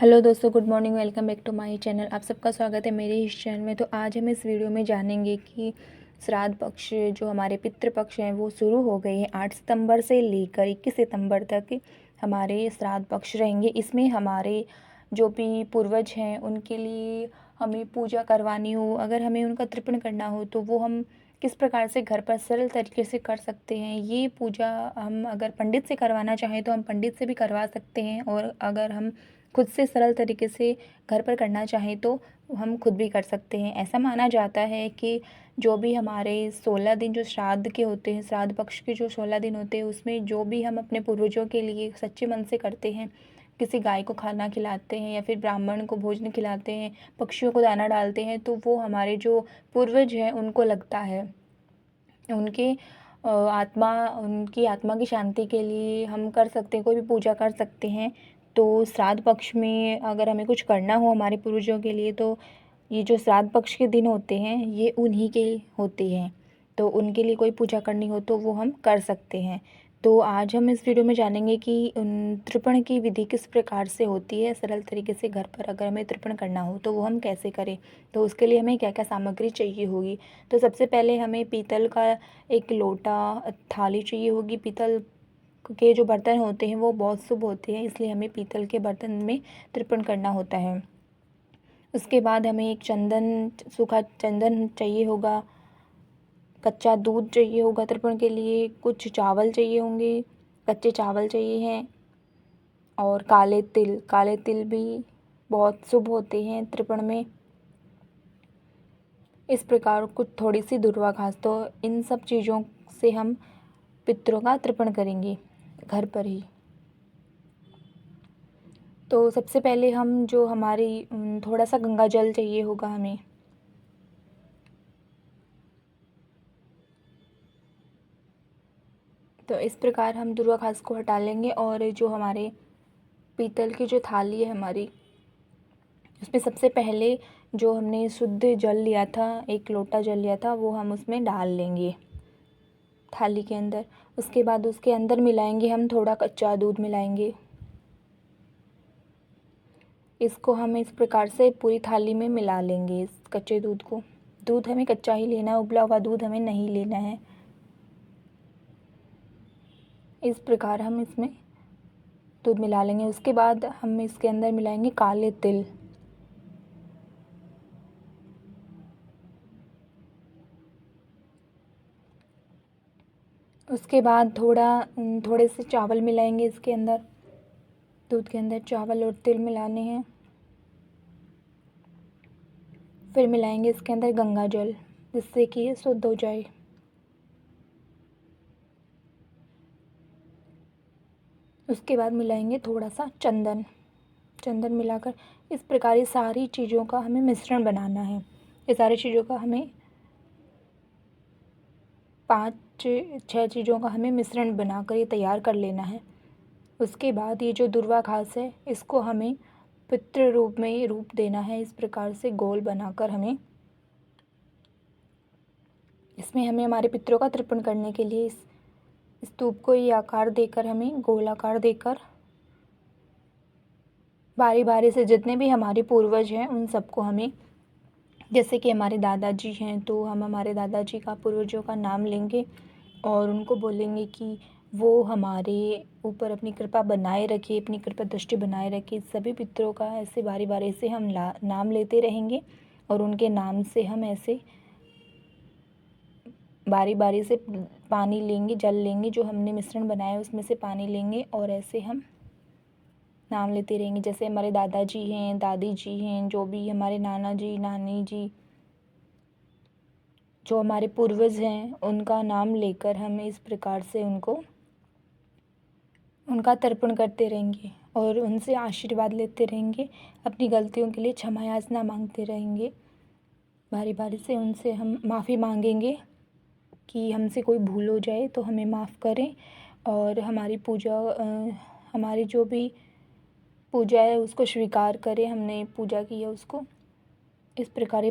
Hello दोस्तों, good morning. Welcome back to my channel. आप सबका स्वागत है मेरे इस चैनल में। तो आज हम इस वीडियो में जानेंगे कि श्राद्ध पक्ष जो हमारे पितृ पक्ष हैं वो शुरू हो गए हैं। 8 सितंबर से लेकर 21 सितंबर तक हमारे श्राद्ध पक्ष रहेंगे। इसमें हमारे जो भी पूर्वज हैं उनके लिए हमें पूजा करवानी हो, अगर हमें उनका तर्पण करना हो तो वो हम किस प्रकार से घर पर सरल तरीके से कर सकते हैं। ये पूजा हम अगर पंडित से करवाना चाहें तो हम पंडित से भी करवा सकते हैं, और अगर हम खुद से सरल तरीके से घर पर करना चाहें तो हम खुद भी कर सकते हैं। ऐसा माना जाता है कि जो भी हमारे 16 दिन जो श्राद्ध के होते हैं, श्राद्ध पक्ष के जो 16 दिन होते हैं, उसमें जो भी हम अपने पूर्वजों के लिए सच्चे मन से करते हैं, किसी गाय को खाना खिलाते हैं या फिर ब्राह्मण को भोजन खिलाते हैं, पक्षियों को दाना डालते हैं, तो वो हमारे जो पूर्वज हैं उनको लगता है। उनके उनकी आत्मा की शांति के लिए हम कर सकते हैं, कोई भी पूजा कर सकते हैं। तो श्राद्ध पक्ष में अगर हमें कुछ करना हो हमारे पूर्वजों के लिए, तो ये जो श्राद्ध पक्ष के दिन होते हैं ये उन्हीं के होते हैं। तो उनके लिए कोई पूजा करनी हो तो वो हम कर सकते हैं। तो आज हम इस वीडियो में जानेंगे कि तर्पण की विधि किस प्रकार से होती है सरल तरीके से। घर पर अगर हमें तर्पण करना हो तो वो हम कैसे करें, तो उसके लिए हमें क्या क्या सामग्री चाहिए होगी। तो सबसे पहले हमें पीतल का एक लोटा, थाली चाहिए होगी। पीतल के जो बर्तन होते हैं वो बहुत शुभ होते हैं, इसलिए हमें पीतल के बर्तन में तर्पण करना होता है। उसके बाद हमें एक सूखा चंदन चाहिए होगा, कच्चा दूध चाहिए होगा तर्पण के लिए, कुछ चावल चाहिए होंगे, कच्चे चावल चाहिए हैं, और काले तिल भी बहुत शुभ होते हैं तर्पण में। इस प्रकार कुछ थोड़ी सी दुर्वा घास। तो इन सब चीज़ों से हम पितरों का तर्पण करेंगे घर पर ही। तो सबसे पहले हम जो हमारी थोड़ा सा गंगा जल चाहिए होगा हमें। तो इस प्रकार हम दुर्वा घास को हटा लेंगे, और जो हमारे पीतल की जो थाली है हमारी, उसमें सबसे पहले जो हमने शुद्ध जल लिया था, एक लोटा जल लिया था, वो हम उसमें डाल लेंगे थाली के अंदर। उसके बाद उसके अंदर मिलाएंगे हम थोड़ा कच्चा दूध मिलाएंगे। इसको हम इस प्रकार से पूरी थाली में मिला लेंगे, इस कच्चे दूध को। दूध हमें कच्चा ही लेना है, उबला हुआ दूध हमें नहीं लेना है। इस प्रकार हम इसमें दूध मिला लेंगे। उसके बाद हम इसके अंदर मिलाएंगे काले तिल। उसके बाद थोड़े से चावल मिलाएंगे इसके अंदर। दूध के अंदर चावल और तिल मिलाने हैं। फिर मिलाएंगे इसके अंदर गंगा जल, जिससे कि ये शुद्ध हो जाए। उसके बाद मिलाएंगे थोड़ा सा चंदन मिलाकर इस प्रकार ये सारी चीज़ों का हमें मिश्रण बनाना है। ये सारी चीज़ों का हमें 5-6 चीज़ों का हमें मिश्रण बनाकर ये तैयार कर लेना है। उसके बाद ये जो दुर्वा घास है इसको हमें पितृ रूप में रूप देना है। इस प्रकार से गोल बनाकर इसमें हमें हमारे पितरों का तर्पण करने के लिए इस स्तूप को ये आकार देकर, हमें गोल आकार देकर, बारी बारी से जितने भी हमारे पूर्वज हैं उन सबको हमें, जैसे कि हमारे दादाजी हैं तो हम हमारे दादाजी का, पूर्वजों का नाम लेंगे और उनको बोलेंगे कि वो हमारे ऊपर अपनी कृपा बनाए रखे, अपनी कृपा दृष्टि बनाए रखे। सभी पितरों का ऐसे बारी बारी से हम नाम लेते रहेंगे, और उनके नाम से हम ऐसे बारी बारी से पानी लेंगे, जल लेंगे, जो हमने मिश्रण बनाया उसमें से पानी लेंगे, और ऐसे हम नाम लेते रहेंगे। जैसे हमारे दादाजी हैं, दादी जी हैं, जो भी हमारे नाना जी, नानी जी, जो हमारे पूर्वज हैं, उनका नाम लेकर हम इस प्रकार से उनका तर्पण करते रहेंगे और उनसे आशीर्वाद लेते रहेंगे। अपनी गलतियों के लिए क्षमा याचना मांगते रहेंगे। बारी बारी से उनसे हम माफ़ी मांगेंगे कि हमसे कोई भूल हो जाए तो हमें माफ़ करें, और हमारी जो भी पूजा है उसको स्वीकार करें, हमने पूजा की है उसको। इस प्रकार ये